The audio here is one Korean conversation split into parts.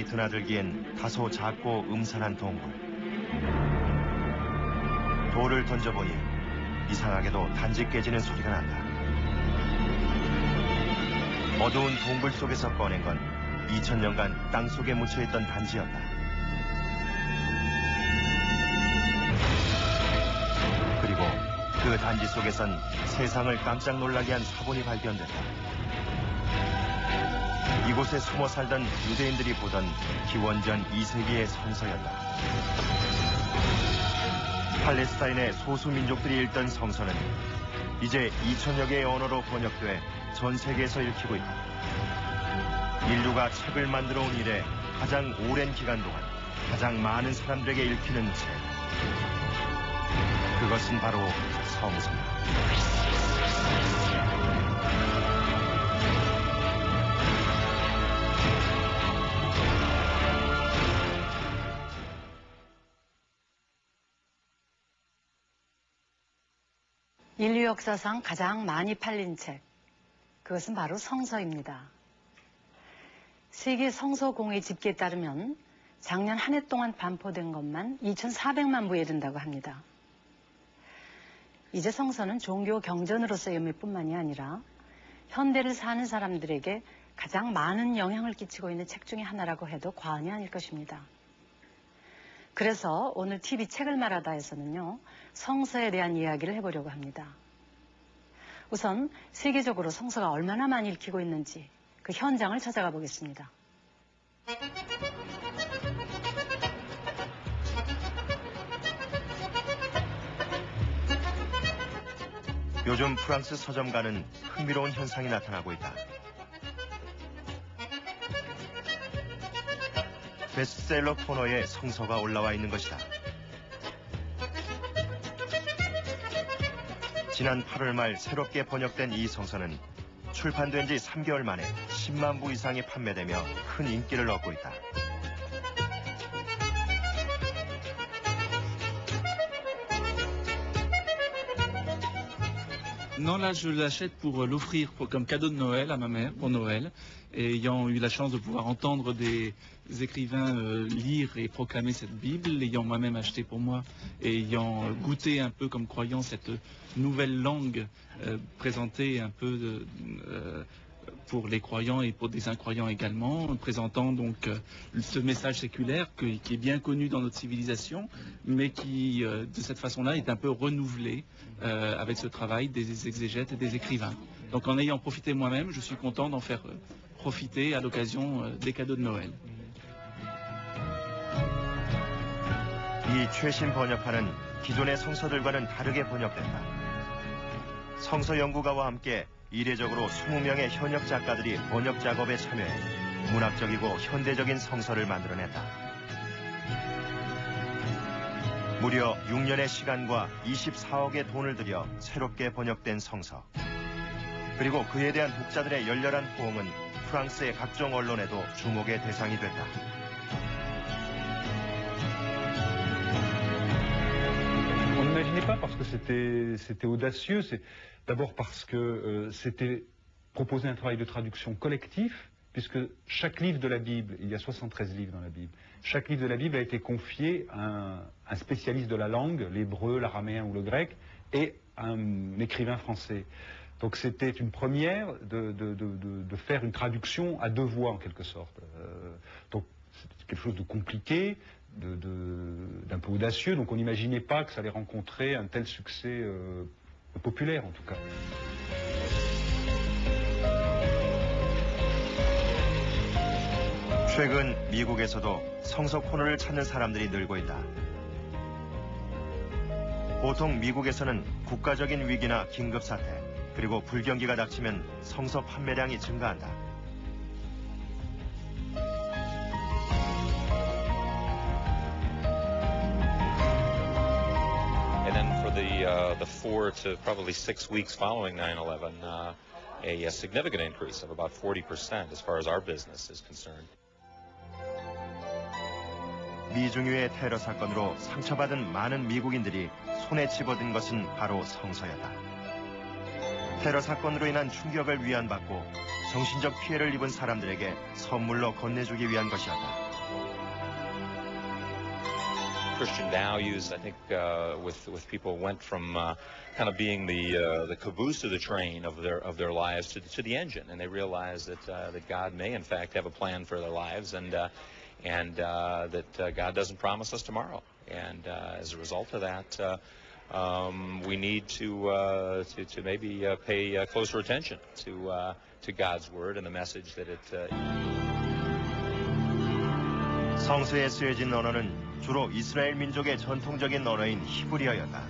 드나들기엔 다소 작고 음산한 동굴. 돌을 던져보니 이상하게도 단지 깨지는 소리가 난다. 어두운 동굴 속에서 꺼낸 건 2000년간 땅속에 묻혀있던 단지였다. 그리고 그 단지 속에선 세상을 깜짝 놀라게 한 사본이 발견됐다. 이곳에 숨어 살던 유대인들이 보던 기원전 2세기의 성서였다. 팔레스타인의 소수 민족들이 읽던 성서는 이제 2000여 개의 언어로 번역돼 전 세계에서 읽히고 있다. 인류가 책을 만들어 온 이래 가장 오랜 기간 동안 가장 많은 사람들에게 읽히는 책. 그것은 바로 성서다. 인류 역사상 가장 많이 팔린 책, 그것은 바로 성서입니다. 세계 성서공회 집계에 따르면 작년 한 해 동안 반포된 것만 2,400만 부에 이른다고 합니다. 이제 성서는 종교 경전으로서의 의미뿐만이 아니라 현대를 사는 사람들에게 가장 많은 영향을 끼치고 있는 책 중에 하나라고 해도 과언이 아닐 것입니다. 그래서 오늘 TV 책을 말하다에서는요, 성서에 대한 이야기를 해보려고 합니다. 우선 세계적으로 성서가 얼마나 많이 읽히고 있는지 그 현장을 찾아가 보겠습니다. 요즘 프랑스 서점가는 흥미로운 현상이 나타나고 있다. 베스트셀러 코너에 성서가 올라와 있는 것이다. 지난 8월 말 새롭게 번역된 이 성서는 출판된 지 3개월 만에 10만 부 이상이 판매되며 큰 인기를 얻고 있다. Non, là, je l'achète pour l'offrir comme cadeau de Noël à ma mère, pour Noël. Et ayant eu la chance de pouvoir entendre des écrivains lire et proclamer cette Bible, l'ayant moi-même acheté pour moi, et ayant goûté un peu comme croyant cette nouvelle langue présentée un peu pour les croyants et pour des incroyants également, présentant donc ce message séculaire qui est bien connu dans notre civilisation, mais qui, de cette façon-là, est un peu renouvelé avec ce travail des exégètes et des écrivains. Donc en ayant profité moi-même, je suis content d'en faire profiter à l'occasion des cadeaux de Noël. 이 최신 번역판은 기존의 성서들과는 다르게 번역된다. 성서 연구가와 함께 이례적으로 20명의 현역 작가들이 번역 작업에 참여해 문학적이고 현대적인 성서를 만들어냈다. 무려 6년의 시간과 24억의 돈을 들여 새롭게 번역된 성서. 그리고 그에 대한 독자들의 열렬한 호응은 프랑스의 각종 언론에도 주목의 대상이 됐다. On n'imaginait pas parce que c'était audacieux. D'abord parce que c'était proposer un travail de traduction collectif, puisque chaque livre de la Bible, il y a 73 livres dans la Bible, chaque livre de la Bible a été confié à un spécialiste de la langue, l'hébreu, l'araméen ou le grec, et un écrivain français. Donc c'était une première de faire une traduction à deux voix en quelque sorte. Donc c'était quelque chose de compliqué, d'un peu audacieux, donc on n'imaginait pas que ça allait rencontrer un tel succès populaire en tout cas. 최근 미국에서도 성서 코너를 찾는 사람들이 늘고 있다. 보통 미국에서는 국가적인 위기나 긴급 사태, 그리고 불경기가 닥치면 성서 판매량이 증가한다. And then for the 4 to probably 6 weeks following 9/11, a significant increase of about 40% as far as our business is concerned. 미중유의 테러 사건으로 상처받은 많은 미국인들이 손에 집어든 것은 바로 성서였다. 테러 사건으로 인한 충격을 위안받고 정신적 피해를 입은 사람들에게 선물로 건네주기 위한 것이었다. Christian values, I think, with people went from kind of being the caboose of the train of their lives to the engine, and they realized that God may in fact have a plan for their lives, and that God doesn't promise us tomorrow, and as a result of that, we need to maybe pay closer attention to God's word and the message that it. 성서에 쓰여진 언어는 주로 이스라엘 민족의 전통적인 언어인 히브리어였다.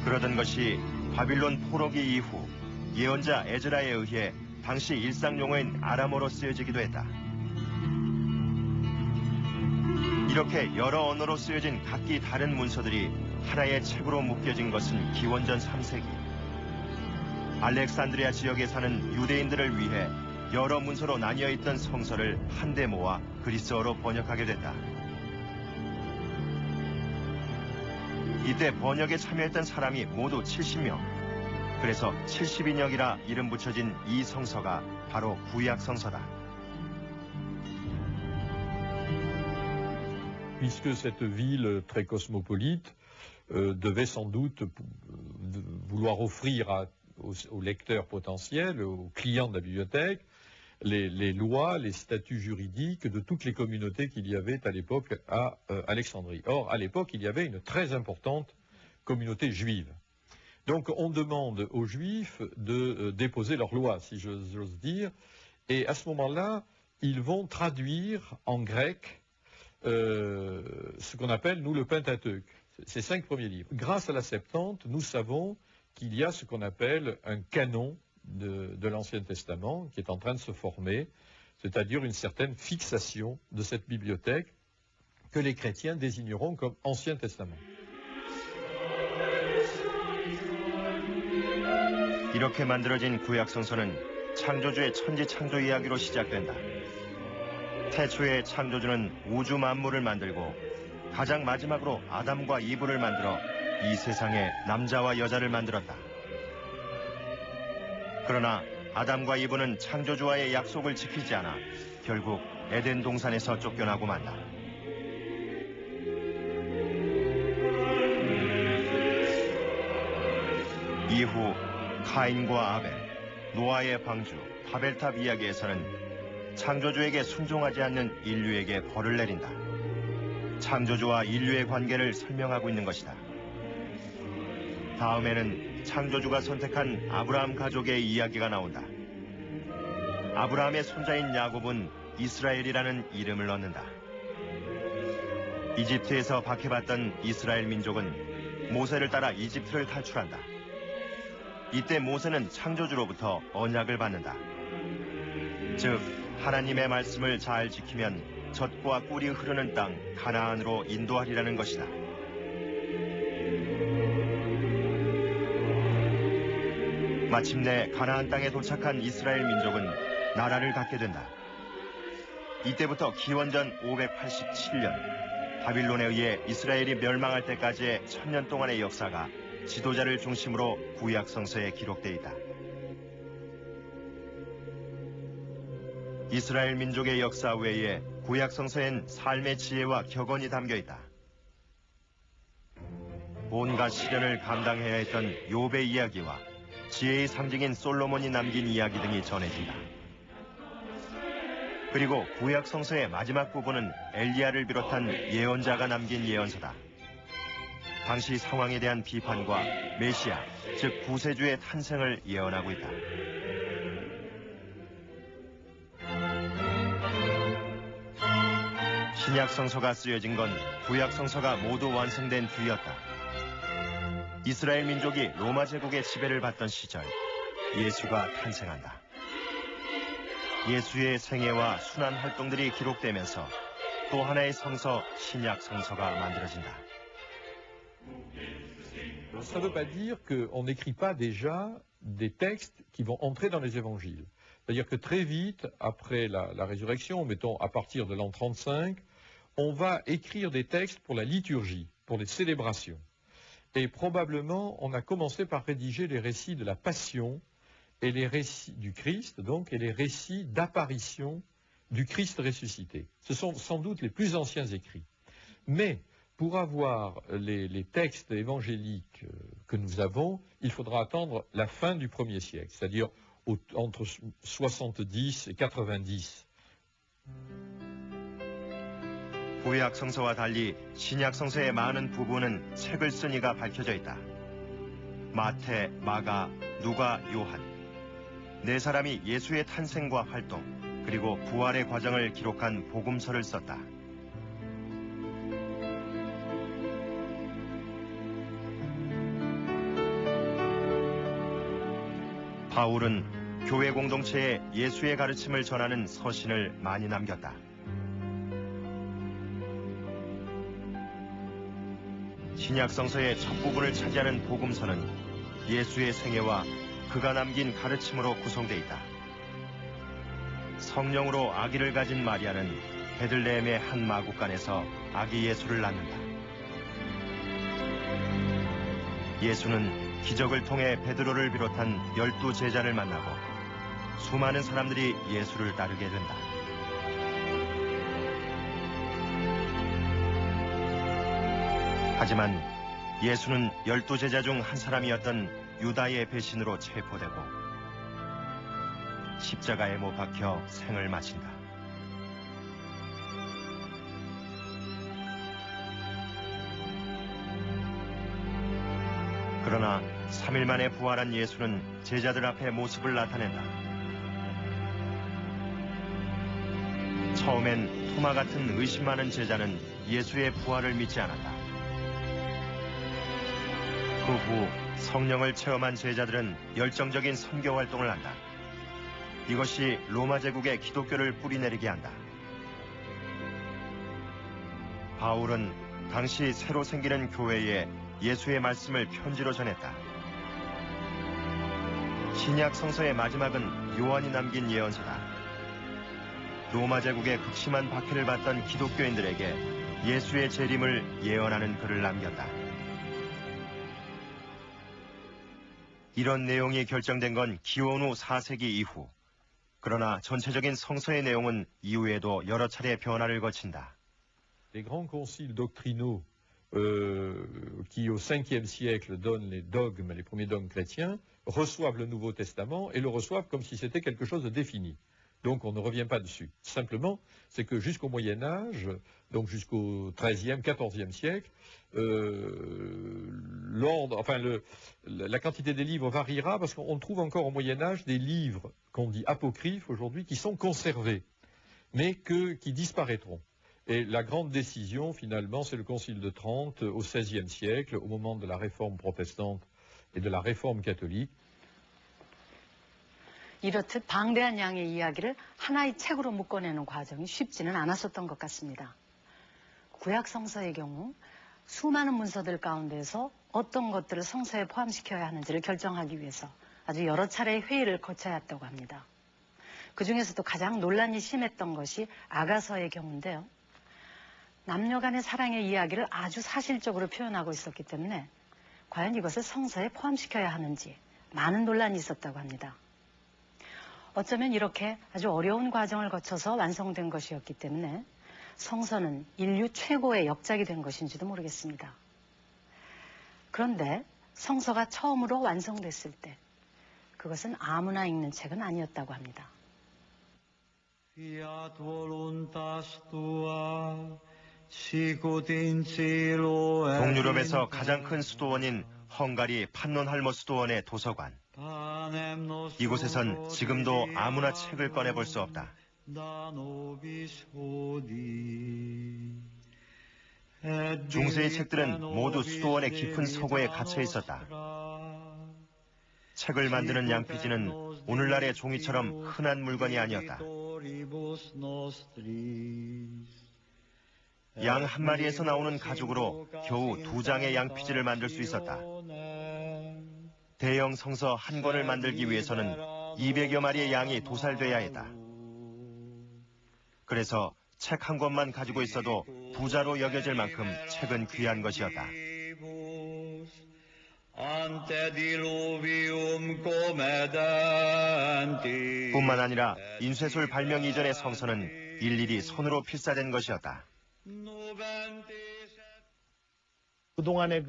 그러던 것이 바빌론 포로기 이후 예언자 에즈라에 의해 당시 일상 용어인 아람어로 쓰여지기도 했다. 이렇게 여러 언어로 쓰여진 각기 다른 문서들이 하나의 책으로 묶여진 것은 기원전 3세기. 알렉산드리아 지역에 사는 유대인들을 위해 여러 문서로 나뉘어 있던 성서를 한데 모아 그리스어로 번역하게 됐다. 이때 번역에 참여했던 사람이 모두 70명. 그래서 70인역이라 이름 붙여진 이 성서가 바로 구약 성서다. Puisque cette ville très cosmopolite devait sans doute vouloir offrir aux lecteurs potentiels, aux clients de la bibliothèque, les lois, les statuts juridiques de toutes les communautés qu'il y avait à l'époque à Alexandrie. Or, à l'époque, il y avait une très importante communauté juive. Donc, on demande aux Juifs de déposer leurs lois, si j'ose dire, et à ce moment-là, ils vont traduire en grec ce qu'on appelle, nous, le Pentateuque, ces 5 premiers livres. Grâce à la Septante, nous savons qu'il y a ce qu'on appelle un canon de l'Ancien Testament qui est en train de se former, c'est-à-dire une certaine fixation de cette bibliothèque que les chrétiens désigneront comme Ancien Testament. 이렇게 만들어진 구약 성서는 창조주의 천지 창조 이야기로 시작된다. 태초에 창조주는 우주 만물을 만들고 가장 마지막으로 아담과 이브를 만들어 이 세상에 남자와 여자를 만들었다. 그러나 아담과 이브는 창조주와의 약속을 지키지 않아 결국 에덴 동산에서 쫓겨나고 만다. 이후 카인과 아벨, 노아의 방주, 바벨탑 이야기에서는 창조주에게 순종하지 않는 인류에게 벌을 내린다. 창조주와 인류의 관계를 설명하고 있는 것이다. 다음에는 창조주가 선택한 아브라함 가족의 이야기가 나온다. 아브라함의 손자인 야곱은 이스라엘이라는 이름을 얻는다. 이집트에서 박해받던 이스라엘 민족은 모세를 따라 이집트를 탈출한다. 이때 모세는 창조주로부터 언약을 받는다. 즉, 하나님의 말씀을 잘 지키면 젖과 꿀이 흐르는 땅 가나안으로 인도하리라는 것이다. 마침내 가나안 땅에 도착한 이스라엘 민족은 나라를 갖게 된다. 이때부터 기원전 587년 바빌론에 의해 이스라엘이 멸망할 때까지의 1000년 동안의 역사가 지도자를 중심으로 구약 성서에 기록되어 있다. 이스라엘 민족의 역사 외에 구약 성서엔 삶의 지혜와 격언이 담겨 있다. 온갖 시련을 감당해야 했던 욥의 이야기와 지혜의 상징인 솔로몬이 남긴 이야기 등이 전해진다. 그리고 구약 성서의 마지막 부분은 엘리야를 비롯한 예언자가 남긴 예언서다. 당시 상황에 대한 비판과 메시아, 즉 구세주의 탄생을 예언하고 있다. 신약 성서가 쓰여진 건 구약 성서가 모두 완성된 뒤였다. 이스라엘 민족이 로마 제국의 지배를 받던 시절, 예수가 탄생한다. 예수의 생애와 순환 활동들이 기록되면서 또 하나의 성서, 신약 성서가 만들어진다. Ça ne veut pas dire qu'on n'écrit pas déjà des textes qui vont entrer dans les évangiles. C'est-à-dire que très vite, après la résurrection, mettons à partir de l'an 35, on va écrire des textes pour la liturgie, pour les célébrations. Et probablement, on a commencé par rédiger les récits de la Passion et les récits du Christ, donc, et les récits d'apparition du Christ ressuscité. Ce sont sans doute les plus anciens écrits. Mais pour avoir les textes évangéliques que nous avons, il faudra attendre la fin du 1er siècle, c'est-à-dire entre 70 et 90. 구약 성서와 달리 신약 성서의 많은 부분은 책을 쓴 이가 밝혀져 있다. 마태, 마가, 누가, 요한. 네 사람이 예수의 탄생과 활동, 그리고 부활의 과정을 기록한 복음서를 썼다. 바울은 교회 공동체에 예수의 가르침을 전하는 서신을 많이 남겼다. 신약 성서의 첫 부분을 차지하는 복음서는 예수의 생애와 그가 남긴 가르침으로 구성되어 있다. 성령으로 아기를 가진 마리아는 베들레헴의 한 마구간에서 아기 예수를 낳는다. 예수는 기적을 통해 베드로를 비롯한 12 제자를 만나고 수많은 사람들이 예수를 따르게 된다. 하지만 예수는 12 제자 중 한 사람이었던 유다의 배신으로 체포되고 십자가에 못 박혀 생을 마친다. 그러나 3일 만에 부활한 예수는 제자들 앞에 모습을 나타낸다. 처음엔 토마 같은 의심 많은 제자는 예수의 부활을 믿지 않았다. 그 후 성령을 체험한 제자들은 열정적인 선교 활동을 한다. 이것이 로마 제국의 기독교를 뿌리내리게 한다. 바울은 당시 새로 생기는 교회에 예수의 말씀을 편지로 전했다. 신약 성서의 마지막은 요한이 남긴 예언서다. 로마 제국의 극심한 박해를 받던 기독교인들에게 예수의 재림을 예언하는 글을 남겼다. 이런 내용이 결정된 건 기원 후 4세기 이후. 그러나 전체적인 성서의 내용은 이후에도 여러 차례 변화를 거친다. Les grands conciles doctrinaux qui au 5e siècle donnent les dogmes, les premiers dogmes chrétiens, reçoivent le Nouveau Testament et le reçoivent comme si c'était quelque chose de défini. Donc on ne revient pas dessus. Simplement, c'est que jusqu'au Moyen Âge, donc jusqu'au 13e, 14e siècle, la quantité des livres variera parce qu'on trouve encore au Moyen Âge des livres qu'on dit apocryphes aujourd'hui qui sont conservés, mais qui disparaîtront. Et la grande décision, finalement, c'est le Concile de Trente au XVIe siècle, au moment de la réforme protestante et de la réforme catholique. 이렇듯 방대한 양의 이야기를 하나의 책으로 묶어내는 과정이 쉽지는 않았었던 것 같습니다. 구약 성서의 경우 수많은 문서들 가운데서 어떤 것들을 성서에 포함시켜야 하는지를 결정하기 위해서 아주 여러 차례의 회의를 거쳐야 했다고 합니다. 그 중에서도 가장 논란이 심했던 것이 아가서의 경우인데요. 남녀 간의 사랑의 이야기를 아주 사실적으로 표현하고 있었기 때문에 과연 이것을 성서에 포함시켜야 하는지 많은 논란이 있었다고 합니다. 어쩌면 이렇게 아주 어려운 과정을 거쳐서 완성된 것이었기 때문에 성서는 인류 최고의 역작이 된 것인지도 모르겠습니다. 그런데 성서가 처음으로 완성됐을 때 그것은 아무나 읽는 책은 아니었다고 합니다. 동유럽에서 가장 큰 수도원인 헝가리 판논할머 수도원의 도서관. 이곳에선 지금도 아무나 책을 꺼내볼 수 없다. 중세의 책들은 모두 수도원의 깊은 서고에 갇혀 있었다. 책을 만드는 양피지는 오늘날의 종이처럼 흔한 물건이 아니었다. 양 한 마리에서 나오는 가죽으로 겨우 2장의 양피지를 만들 수 있었다. 대형 성서 한 권을 만들기 위해서는 200여 마리의 양이 도살돼야 했다. 그래서 책 한 권만 가지고 있어도 부자로 여겨질 만큼 책은 귀한 것이었다. 뿐만 아니라 인쇄술 발명 이전의 성서는 일일이 손으로 필사된 것이었다. 그동안의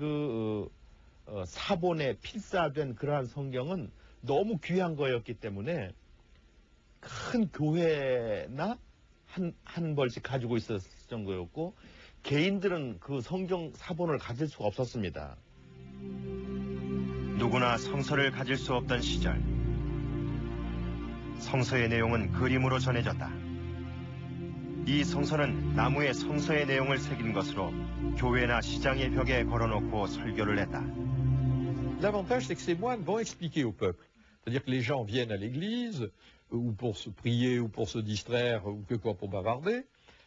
사본에 필사된 그러한 성경은 너무 귀한 거였기 때문에 큰 교회나 한 벌씩 가지고 있었을 정도였고 개인들은 그 성경 사본을 가질 수가 없었습니다. 누구나 성서를 가질 수 없던 시절, 성서의 내용은 그림으로 전해졌다. 이 성서는 나무에 성서의 내용을 새긴 것으로 교회나 시장의 벽에 걸어놓고 설교를 했다. L'avantage, c'est que ces moines vont expliquer au peuple. C'est-à-dire que les gens viennent à l'église, ou pour se prier, ou pour se distraire, ou que quoi, pour bavarder.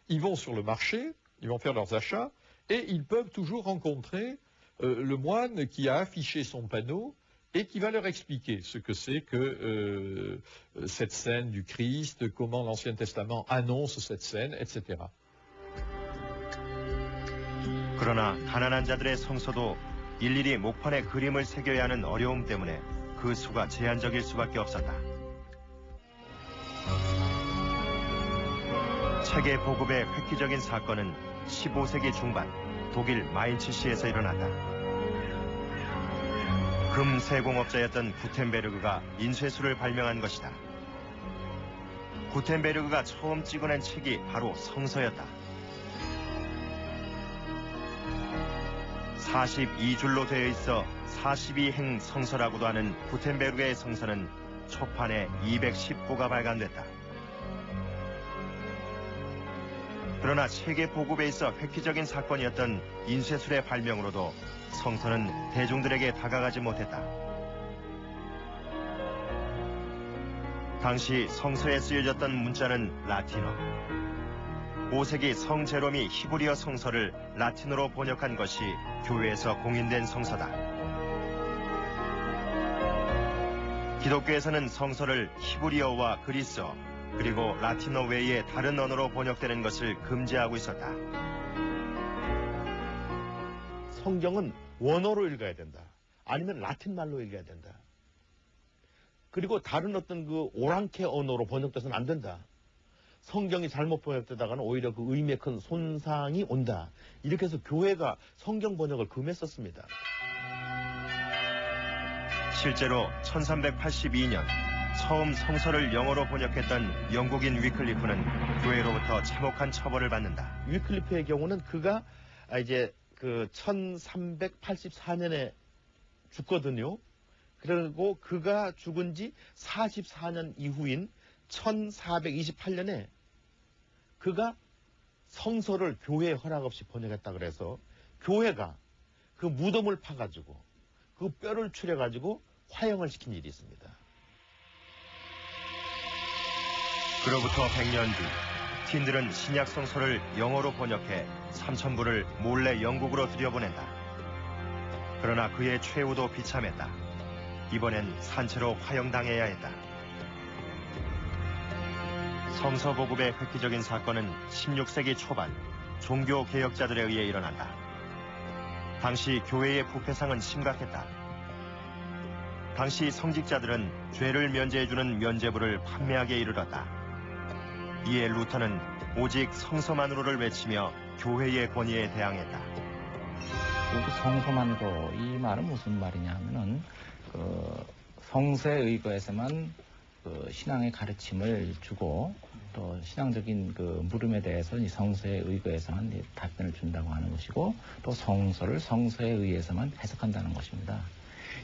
Ils vont sur le marché, ils vont faire leurs achats, et ils peuvent toujours rencontrer le moine qui a affiché son panneau et qui va leur expliquer ce que c'est que cette scène du Christ, comment l'Ancien Testament annonce cette scène, etc. 그러나 가난한 자들의 성서도 일일이 목판에 그림을 새겨야 하는 어려움 때문에 그 수가 제한적일 수밖에 없었다. 책의 보급의 획기적인 사건은 15세기 중반 독일 마인츠시에서 일어났다. 금 세공업자였던 구텐베르그가 인쇄술을 발명한 것이다. 구텐베르그가 처음 찍어낸 책이 바로 성서였다. 42줄로 되어 있어 42행 성서라고도 하는 구텐베르그의 성서는 초판에 210부가 발간됐다. 그러나 세계 보급에 있어 획기적인 사건이었던 인쇄술의 발명으로도 성서는 대중들에게 다가가지 못했다. 당시 성서에 쓰여졌던 문자는 라틴어. 5세기 성 제롬이 히브리어 성서를 라틴어로 번역한 것이 교회에서 공인된 성서다. 기독교에서는 성서를 히브리어와 그리스어 그리고 라틴어 외에 다른 언어로 번역되는 것을 금지하고 있었다. 성경은 원어로 읽어야 된다. 아니면 라틴 말로 읽어야 된다. 그리고 다른 어떤 그 오랑캐 언어로 번역돼서는 안 된다. 성경이 잘못 번역되다가는 오히려 그 의미에 큰 손상이 온다. 이렇게 해서 교회가 성경 번역을 금했었습니다. 실제로 1382년 처음 성서를 영어로 번역했던 영국인 위클리프는 교회로부터 참혹한 처벌을 받는다. 위클리프의 경우는 그가 이제 그 1384년에 죽거든요. 그리고 그가 죽은 지 44년 이후인 1428년에 그가 성서를 교회에 허락 없이 번역했다 그래서 교회가 그 무덤을 파가지고 그 뼈를 추려가지고 화형을 시킨 일이 있습니다. 그로부터 100년 뒤 틴들은 신약 성서를 영어로 번역해 3,000부를 몰래 영국으로 들여보낸다. 그러나 그의 최후도 비참했다. 이번엔 산채로 화형당해야 했다. 성서 보급의 획기적인 사건은 16세기 초반 종교 개혁자들에 의해 일어난다. 당시 교회의 부패상은 심각했다. 당시 성직자들은 죄를 면제해주는 면죄부를 판매하게 이르렀다. 이에 루터는 오직 성서만으로를 외치며 교회의 권위에 대항했다. 성서만으로 이 말은 무슨 말이냐 하면은 성서에 의거해서만 신앙의 가르침을 주고 또 신앙적인 물음에 대해서 이 성서에 의거해서만 답변을 준다고 하는 것이고 또 성서를 성서에 의해서만 해석한다는 것입니다.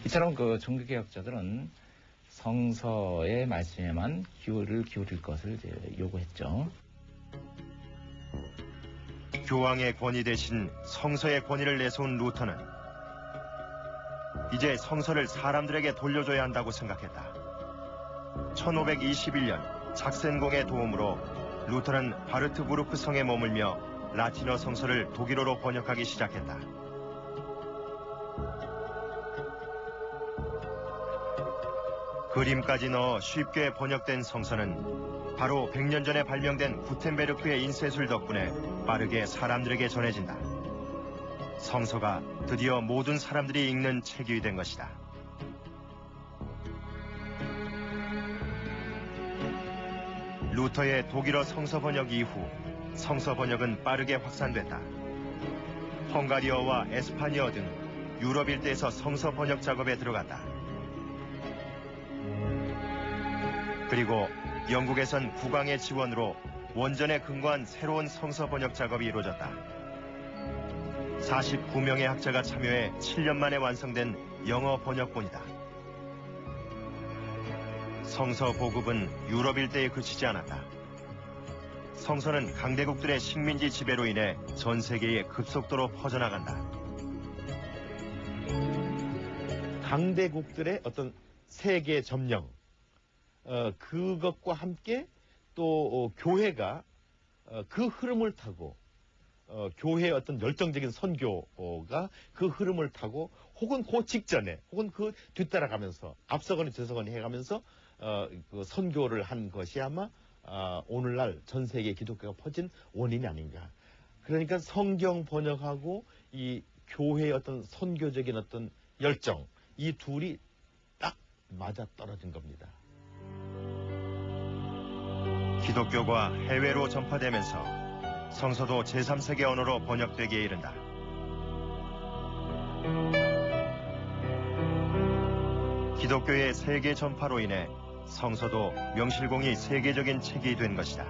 이처럼 종교개혁자들은 성서의 말씀에만 귀를 기울일 것을 요구했죠. 교황의 권위 대신 성서의 권위를 내세운 루터는 이제 성서를 사람들에게 돌려줘야 한다고 생각했다. 1521년 작센공의 도움으로 루터는 바르트부르크 성에 머물며 라틴어 성서를 독일어로 번역하기 시작했다. 그림까지 넣어 쉽게 번역된 성서는 바로 100년 전에 발명된 구텐베르크의 인쇄술 덕분에 빠르게 사람들에게 전해진다. 성서가 드디어 모든 사람들이 읽는 책이 된 것이다. 루터의 독일어 성서 번역 이후 성서 번역은 빠르게 확산됐다. 헝가리어와 에스파니어 등 유럽 일대에서 성서 번역 작업에 들어갔다. 그리고 영국에선 국왕의 지원으로 원전에 근거한 새로운 성서 번역 작업이 이루어졌다. 49명의 학자가 참여해 7년 만에 완성된 영어 번역본이다. 성서 보급은 유럽 일대에 그치지 않았다. 성서는 강대국들의 식민지 지배로 인해 전 세계에 급속도로 퍼져나간다. 강대국들의 어떤 세계 점령, 그것과 함께 또 교회가 그 흐름을 타고 교회의 어떤 열정적인 선교가 그 흐름을 타고 혹은 그 직전에 혹은 그 뒤따라가면서 앞서거니 뒤서거니 해가면서 그 선교를 한 것이 아마 오늘날 전 세계 기독교가 퍼진 원인이 아닌가. 그러니까 성경 번역하고 이 교회의 어떤 선교적인 어떤 열정, 이 둘이 딱 맞아 떨어진 겁니다. 기독교가 해외로 전파되면서 성서도 제3세계 언어로 번역되기에 이른다. 기독교의 세계 전파로 인해 성서도 명실공히 세계적인 책이 된 것이다.